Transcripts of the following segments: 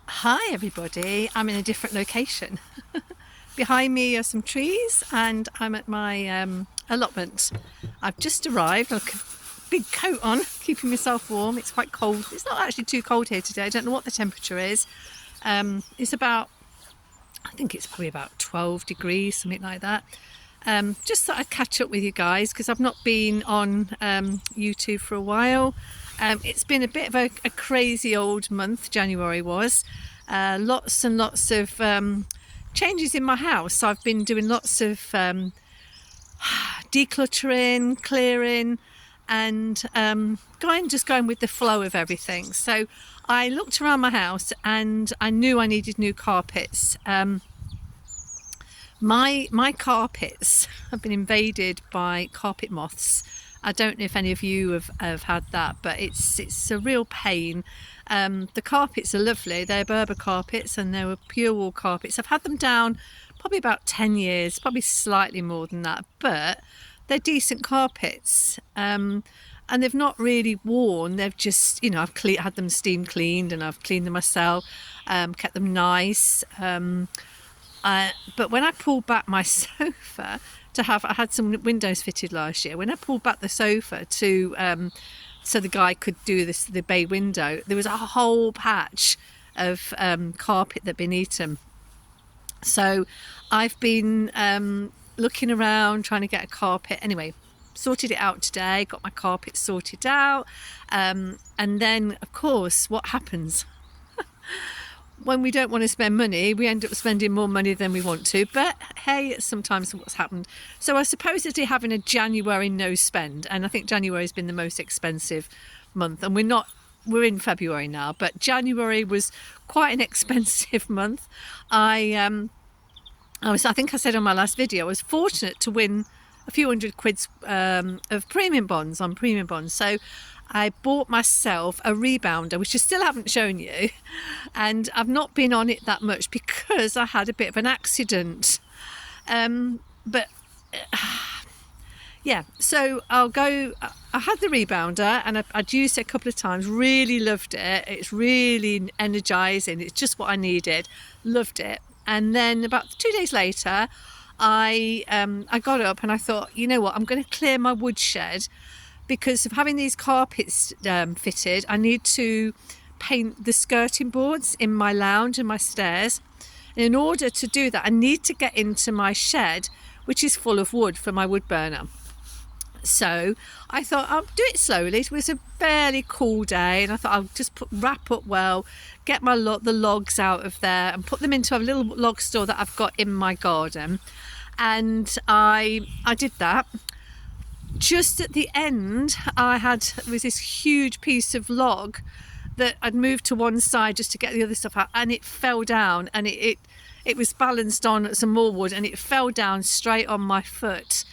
Hi everybody, I'm in a different location. Behind me are some trees and I'm at my allotment. I've just arrived, I've got a big coat on, keeping myself warm. It's quite cold. It's not actually too cold here today. I don't know what the temperature is. It's about, I think it's probably about 12 degrees, something like that. Just thought I'd catch up with you guys because I've not been on YouTube for a while. It's been a bit of a crazy old month, January was. Lots and lots of changes in my house. I've been doing lots of decluttering, clearing, and just going with the flow of everything. So I looked around my house and I knew I needed new carpets. My carpets have been invaded by carpet moths. I don't know if any of you have had that, but it's a real pain. The carpets are lovely. They're Berber carpets and they were pure wool carpets. I've had them down probably about 10 years, probably slightly more than that, but they're decent carpets. And they've not really worn. They've just, I've had them steam cleaned and I've cleaned them myself, kept them nice. But when I pulled back my sofa I had some windows fitted last year. When I pulled back the sofa so the guy could do the bay window, there was a whole patch of carpet that had been eaten. So I've been looking around trying to get a carpet. Anyway, sorted it out today, got my carpet sorted out. And then, of course, what happens? When we don't want to spend money, we end up spending more money than we want to. But hey, it's sometimes what's happened. So I was supposedly having a January no spend, and I think January has been the most expensive month. And we're in February now, but January was quite an expensive month. I think I said on my last video, I was fortunate to win a few hundred quids of premium bonds on premium bonds. So I bought myself a rebounder, which I still haven't shown you, and I've not been on it that much because I had a bit of an accident. But yeah, so I had the rebounder and I'd used it a couple of times, really loved it. It's really energizing. It's just what I needed. Loved it. And then about 2 days later, I got up and I thought, you know what, I'm going to clear my woodshed because of having these carpets fitted. I need to paint the skirting boards in my lounge and my stairs. And in order to do that, I need to get into my shed, which is full of wood for my wood burner. So I thought I'll do it slowly. It was a fairly cool day, and I thought I'll just wrap up well, get the logs out of there, and put them into a little log store that I've got in my garden. And I did that. Just at the end, there was this huge piece of log that I'd moved to one side just to get the other stuff out, and it fell down, and it was balanced on some more wood, and it fell down straight on my foot.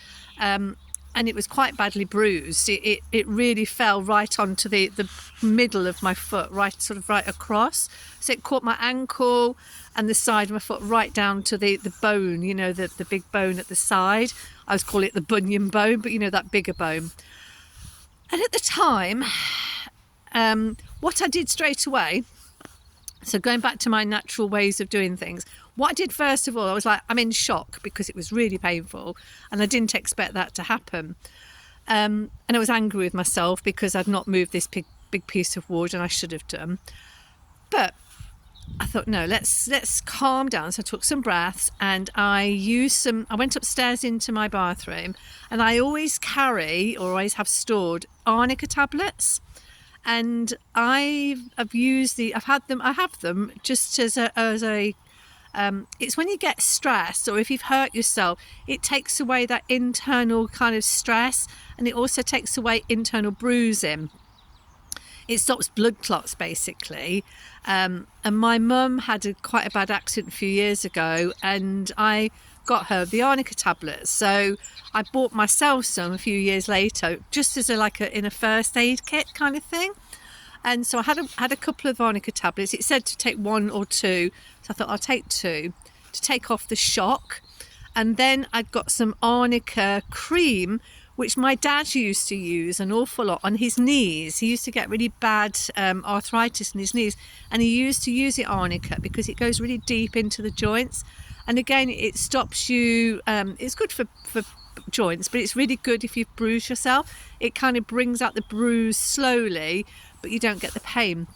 And it was quite badly bruised. It really fell right onto the middle of my foot, right across. So it caught my ankle and the side of my foot right down to the bone, the big bone at the side. I was calling it the bunion bone, but that bigger bone. And at the time, what I did straight away, so going back to my natural ways of doing things, what I did first of all, I was like, I'm in shock because it was really painful and I didn't expect that to happen. And I was angry with myself because I'd not moved this big piece of wood and I should have done. But I thought, no, let's calm down. So I took some breaths and I went upstairs into my bathroom, and I always have stored arnica tablets. And I have them just as a it's when you get stressed or if you've hurt yourself, it takes away that internal kind of stress, and it also takes away internal bruising. It stops blood clots basically. And my mum had quite a bad accident a few years ago, and I got her the arnica tablets. So I bought myself some a few years later, just as in a first aid kit kind of thing. And so I had a couple of arnica tablets. It said to take 1 or 2, so I thought I'll take 2 to take off the shock. And then I'd got some arnica cream, which my dad used to use an awful lot on his knees. He used to get really bad arthritis in his knees, and he used to use the arnica because it goes really deep into the joints. And again, it stops you, it's good for joints, but it's really good if you've bruised yourself. It kind of brings out the bruise slowly, but you don't get the pain.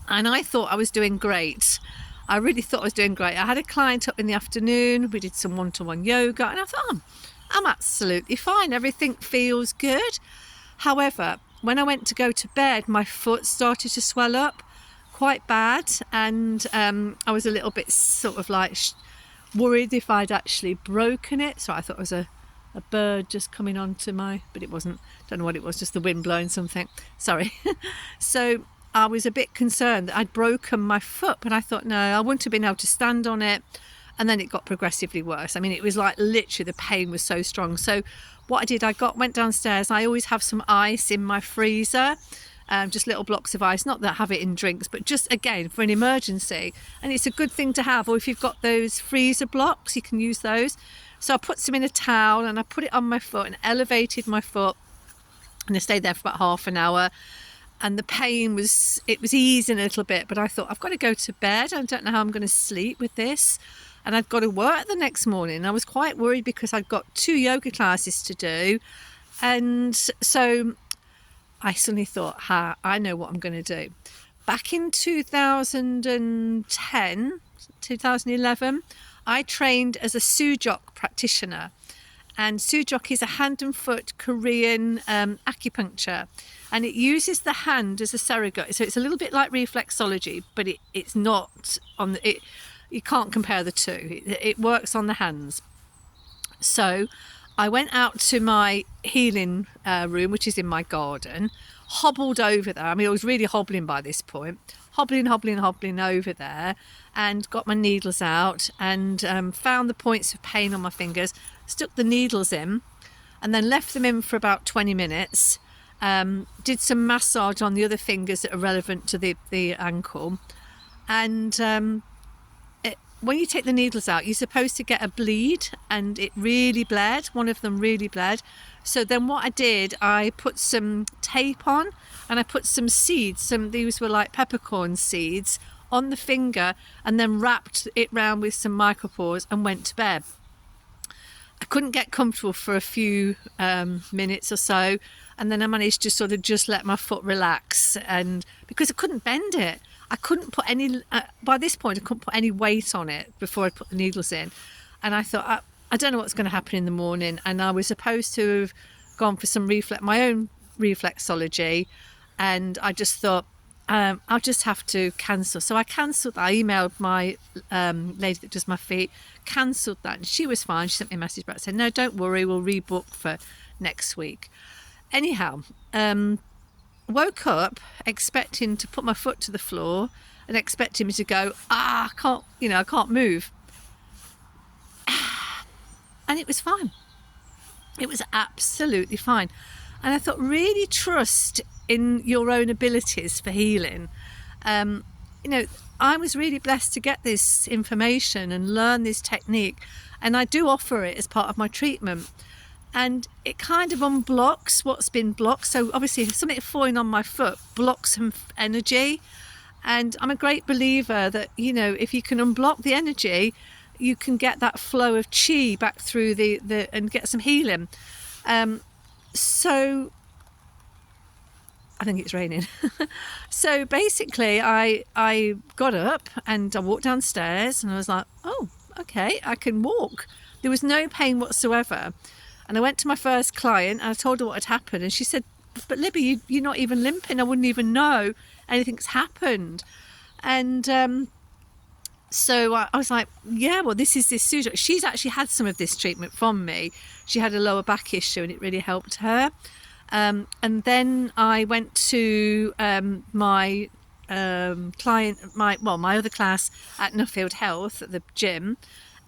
And I thought I was doing great. I really thought I was doing great. I had a client up in the afternoon. We did some one-to-one yoga, and I thought, oh, I'm absolutely fine. Everything feels good. However, when I went to go to bed, my foot started to swell up quite bad, and I was a little bit sort of like worried if I'd actually broken it. So I thought it was a bird just coming onto my, but it wasn't. Don't know what it was, just the wind blowing something. Sorry. So I was a bit concerned that I'd broken my foot, but I thought, no, I wouldn't have been able to stand on it. And then it got progressively worse. I mean, it was like literally the pain was so strong. So what I did, went downstairs. I always have some ice in my freezer, just little blocks of ice, not that I have it in drinks, but just again for an emergency. And it's a good thing to have, or if you've got those freezer blocks, you can use those. So I put some in a towel and I put it on my foot and elevated my foot, and I stayed there for about half an hour. And the pain was easing a little bit, but I thought, I've got to go to bed. I don't know how I'm going to sleep with this. And I'd got to work the next morning. I was quite worried because I'd got 2 yoga classes to do. And so I suddenly thought, I know what I'm going to do. Back in 2011, I trained as a Su Jok practitioner. And Su Jok is a hand and foot Korean acupuncture. And it uses the hand as a surrogate. So it's a little bit like reflexology, but it's not on the... You can't compare the two. It works on the hands. So I went out to my healing room, which is in my garden, hobbled over there. I mean, I was really hobbling by this point, hobbling over there, and got my needles out and found the points of pain on my fingers, stuck the needles in, and then left them in for about 20 minutes. Did some massage on the other fingers that are relevant to the ankle. And when you take the needles out, you're supposed to get a bleed, and it really bled. One of them really bled. So then what I did, I put some tape on, and I put some seeds, these were like peppercorn seeds, on the finger, and then wrapped it round with some micropores and went to bed. I couldn't get comfortable for a few minutes or so, and then I managed to sort of just let my foot relax, and because I couldn't bend it. I couldn't put any, by this point, I couldn't put any weight on it before I put the needles in. And I thought, I don't know what's going to happen in the morning. And I was supposed to have gone for my own reflexology. And I just thought, I'll just have to cancel. So I cancelled that. I emailed my lady that does my feet, cancelled that. And she was fine. She sent me a message back saying, no, don't worry, we'll rebook for next week. Anyhow, woke up expecting to put my foot to the floor and expecting me to go, I can't move. And it was fine. It was absolutely fine. And I thought, really trust in your own abilities for healing. I was really blessed to get this information and learn this technique. And I do offer it as part of my treatment. And it kind of unblocks what's been blocked. So obviously something falling on my foot blocks some energy. And I'm a great believer that, if you can unblock the energy, you can get that flow of chi back through and get some healing. So I think it's raining. So basically I got up and I walked downstairs and I was like, oh, okay, I can walk. There was no pain whatsoever. And I went to my first client and I told her what had happened. And she said, but Libby, you're not even limping. I wouldn't even know anything's happened. And so I was like, yeah, well, this is this Su Jok. She's actually had some of this treatment from me. She had a lower back issue and it really helped her. And then I went to my client, my other class at Nuffield Health at the gym,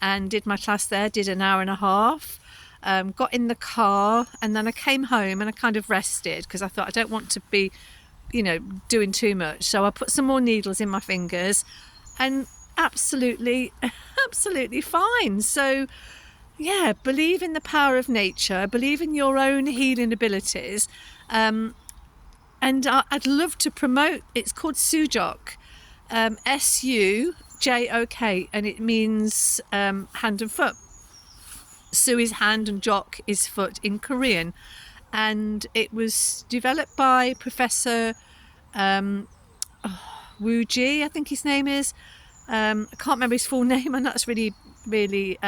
and did my class there, did an hour and a half. Got in the car, and then I came home and I kind of rested because I thought I don't want to be, doing too much. So I put some more needles in my fingers and absolutely fine. So, yeah, believe in the power of nature, believe in your own healing abilities. And I'd love to promote, it's called Su Jok, Sujok, and it means hand and foot. Su is hand and Jok is foot in Korean. And it was developed by Professor Woo Ji, I think his name is. I can't remember his full name, and that's really, really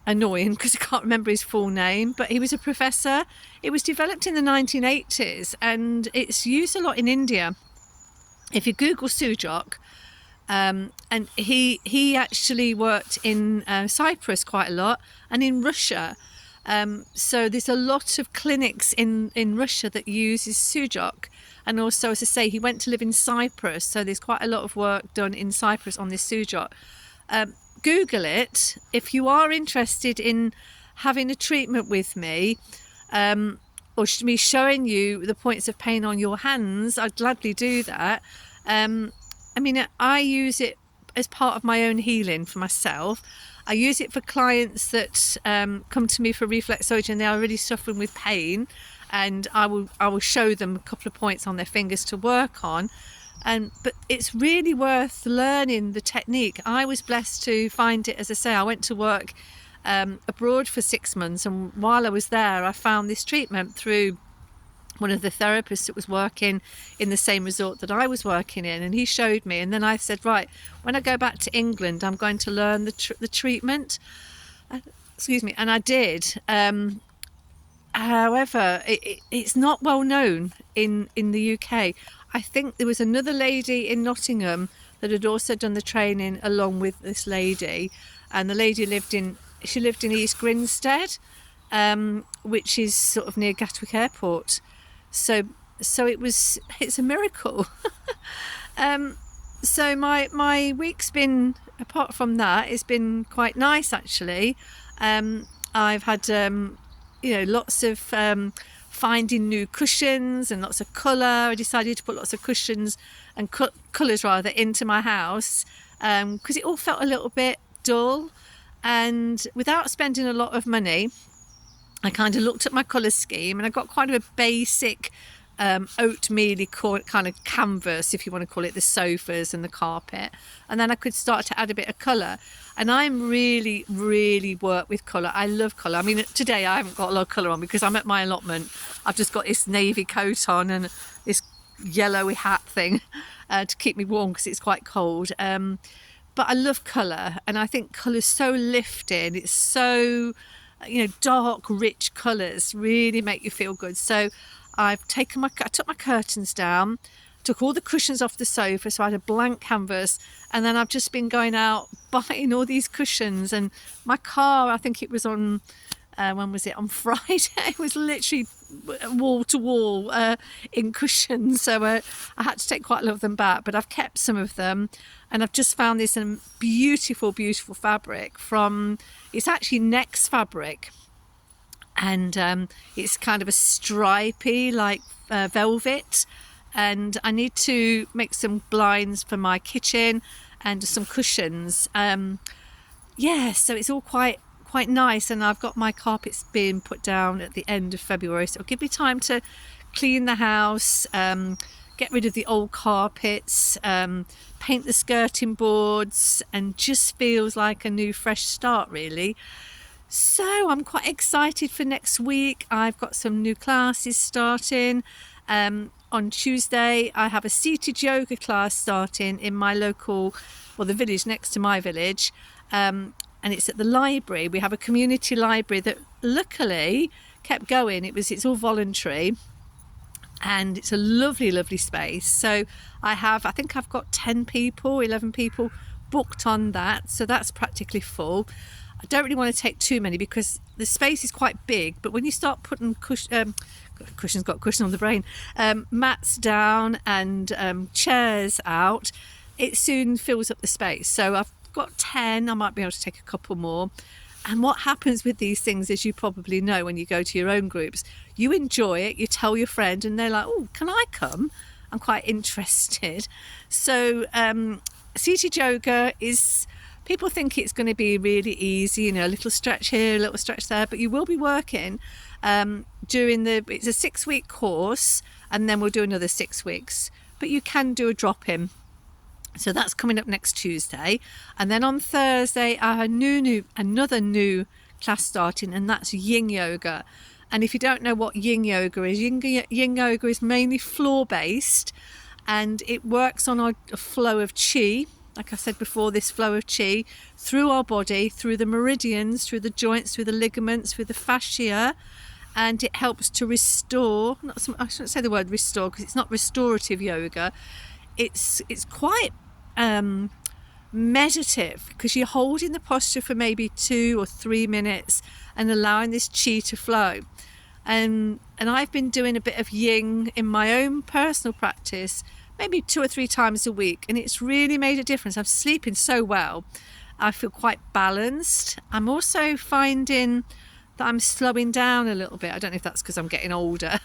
annoying because I can't remember his full name, but he was a professor. It was developed in the 1980s and it's used a lot in India. If you Google Su Jok, and he actually worked in Cyprus quite a lot and in Russia. So there's a lot of clinics in Russia that uses Su Jok. And also, as I say, he went to live in Cyprus. So there's quite a lot of work done in Cyprus on this Su Jok. Google it if you are interested in having a treatment with me, or me showing you the points of pain on your hands. I'd gladly do that. I mean, I use it as part of my own healing for myself. I use it for clients that come to me for reflexology and they are really suffering with pain, and I will show them a couple of points on their fingers to work on. But it's really worth learning the technique. I was blessed to find it, as I say, I went to work abroad for 6 months, and while I was there I found this treatment through one of the therapists that was working in the same resort that I was working in, and he showed me, and then I said, right, when I go back to England I'm going to learn the treatment. Excuse me. And I did. However, it's not well known in the UK. I think there was another lady in Nottingham that had also done the training along with this lady, and the lady lived in East Grinstead, which is sort of near Gatwick Airport. So it's a miracle. So my week's been, apart from that, it's been quite nice actually. I've had lots of finding new cushions and lots of colour. I decided to put lots of cushions and colours rather into my house because it all felt a little bit dull, and without spending a lot of money I kind of looked at my colour scheme and I got quite a basic oatmeal-y kind of canvas, if you want to call it, the sofas and the carpet, and then I could start to add a bit of colour. And I'm really work with colour. I love colour. I mean, today I haven't got a lot of colour on because I'm at my allotment. I've just got this navy coat on and this yellowy hat thing to keep me warm because it's quite cold. But I love colour, and I think colour's so lifting. It's so, dark, rich colours really make you feel good. So I took my curtains down, took all the cushions off the sofa, so I had a blank canvas, and then I've just been going out buying all these cushions. And my car, I think it was on when was it, on Friday, it was literally wall to wall in cushions, so I had to take quite a lot of them back, but I've kept some of them. And I've just found this beautiful fabric it's actually Next fabric, and it's kind of a stripy like velvet, and I need to make some blinds for my kitchen and some cushions. So it's all quite nice, and I've got my carpets being put down at the end of February, so it'll give me time to clean the house, get rid of the old carpets, paint the skirting boards, and just feels like a new fresh start really. So I'm quite excited for next week. I've got some new classes starting. On Tuesday I have a seated yoga class starting in my local, the village next to my village, and it's at the library. We have a community library that luckily kept going. It's all voluntary, and it's a lovely space. So I think I've got 11 people booked on that, so that's practically full. I don't really want to take too many because the space is quite big, but when you start putting cushions, got cushion on the brain, mats down and chairs out, it soon fills up the space. So I've got 10, I might be able to take a couple more. And what happens with these things, as you probably know, when you go to your own groups, you enjoy it, you tell your friend, and they're like, oh, can I come? I'm quite interested. So seated yoga is people think it's going to be really easy, you know, a little stretch here, a little stretch there, but you will be working during it's a 6-week course, and then we'll do another 6 weeks, but you can do a drop-in. So that's coming up next Tuesday. And then on Thursday, I have another new class starting, and that's yin yoga. And if you don't know what yin yoga is, yin yoga is mainly floor-based, and it works on a flow of chi. Like I said before, this flow of chi through our body, through the meridians, through the joints, through the ligaments, through the fascia, and it helps to restore. I shouldn't say the word restore because it's not restorative yoga. It's quite meditative, because you're holding the posture for maybe 2 or 3 minutes and allowing this chi to flow. And I've been doing a bit of yin in my own personal practice, maybe 2 or 3 times a week, and it's really made a difference. I'm sleeping so well. I feel quite balanced. I'm also finding that I'm slowing down a little bit. I don't know if that's because I'm getting older,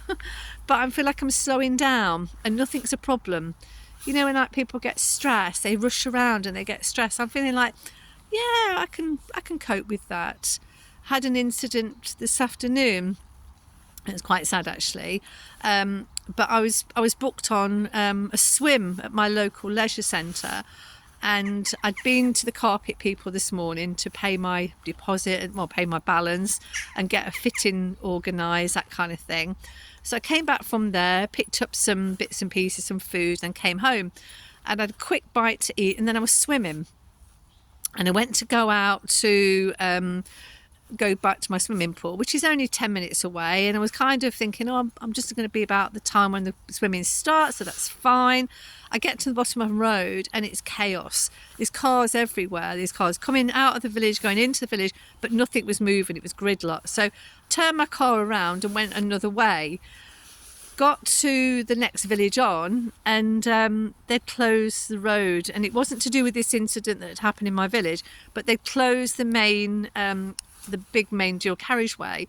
but I feel like I'm slowing down and nothing's a problem. You know, when like people get stressed, they rush around and they get stressed. I'm feeling like, yeah, I can cope with that. Had an incident this afternoon. It was quite sad actually, but I was booked on a swim at my local leisure centre, and I'd been to the carpet people this morning to pay my deposit, well, pay my balance and get a fitting organised, that kind of thing. So I came back from there, picked up some bits and pieces, some food, and came home, and I had a quick bite to eat, and then I was swimming, and I went to go out to go back to my swimming pool, which is only 10 minutes away, and I was kind of thinking, oh, I'm just going to be about the time when the swimming starts, so that's fine. I get to the bottom of the road and it's chaos. There's cars everywhere. There's cars coming out of the village, going into the village, but nothing was moving. It was gridlock. So I turned my car around and went another way. Got to the next village on, and they'd closed the road, and it wasn't to do with this incident that had happened in my village, but they closed the main the big main dual carriageway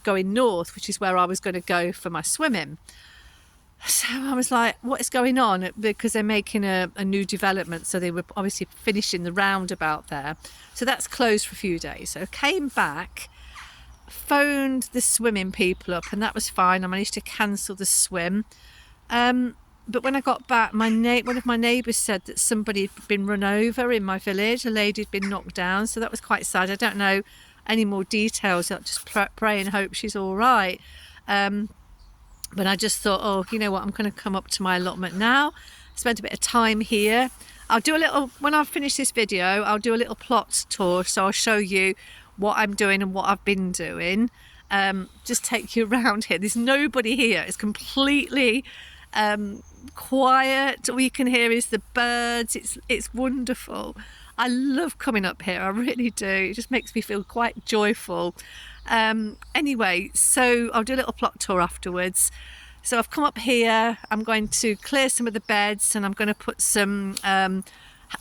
going north, which is where I was going to go for my swimming. So I was like, what is going on? Because they're making a new development, so they were obviously finishing the roundabout there. So that's closed for a few days. So I came back, phoned the swimming people up, and that was fine. I managed to cancel the swim. But when I got back, one of my neighbours said that somebody had been run over in my village. A lady had been knocked down, so that was quite sad. I don't know any more details. I just pray and hope she's all right. But I just thought, oh, you know what, I'm going to come up to my allotment now, spend a bit of time here. I'll do a little, when I've finished this video, I'll do a little plot tour, so I'll show you what I'm doing and what I've been doing. Just take you around here. There's nobody here. It's completely quiet. All you can hear is the birds. It's wonderful. I love coming up here. I really do. It just makes me feel quite joyful. Anyway, so I'll do a little plot tour afterwards. So I've come up here. I'm going to clear some of the beds, and I'm going to put some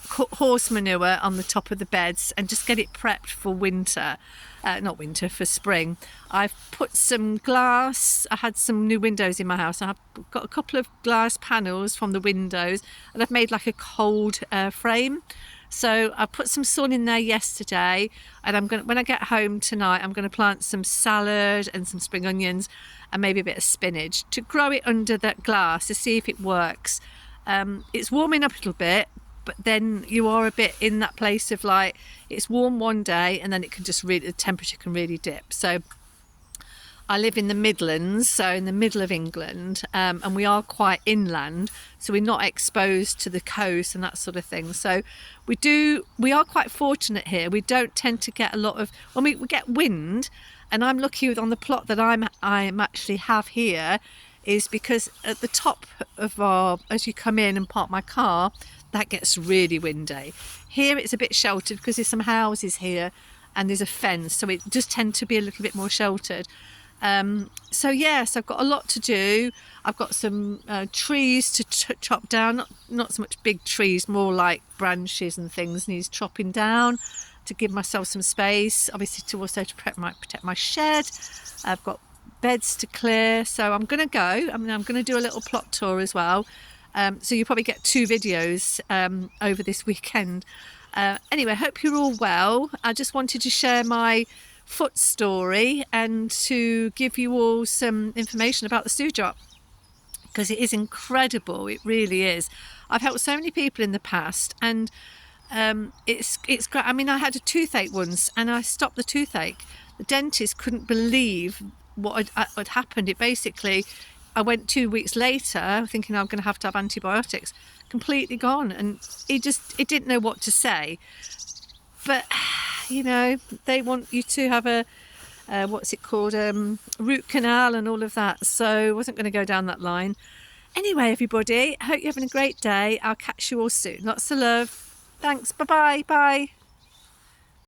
horse manure on the top of the beds and just get it prepped for winter. Not winter, for spring. I've put some glass. I had some new windows in my house. I've got a couple of glass panels from the windows, and I've made like a cold frame. So I put some sun in there yesterday, and when I get home tonight, I'm going to plant some salad and some spring onions and maybe a bit of spinach to grow it under that glass to see if it works. It's warming up a little bit, but then you are a bit in that place of like, it's warm one day and then it can just really, the temperature can really dip. So I live in the Midlands, so in the middle of England, and we are quite inland, so we're not exposed to the coast and that sort of thing. So we are quite fortunate here. We don't tend to get a lot of, we get wind, and I'm lucky on the plot that I'm actually have here, is because at the top of as you come in and park my car, that gets really windy. Here it's a bit sheltered because there's some houses here and there's a fence, so it does tend to be a little bit more sheltered. So yes, I've got a lot to do. I've got some trees to chop down, not so much big trees, more like branches and things needs chopping down to give myself some space, obviously to also to protect my shed. I've got beds to clear, so I'm going to go. I'm going to do a little plot tour as well. So you'll probably get 2 videos over this weekend. Anyway, hope you're all well. I just wanted to share my foot story and to give you all some information about the Su Jok, because it is incredible. It really is. I've helped so many people in the past, and it's great. I mean, I had a toothache once and I stopped the toothache. The dentist couldn't believe what had happened. It basically, I went 2 weeks later thinking I'm going to have antibiotics. Completely gone, and he didn't know what to say. But you know, they want you to have a what's it called, root canal and all of that. So I wasn't going to go down that line. Anyway, everybody, I hope you're having a great day. I'll catch you all soon. Lots of love. Thanks. Bye-bye. Bye.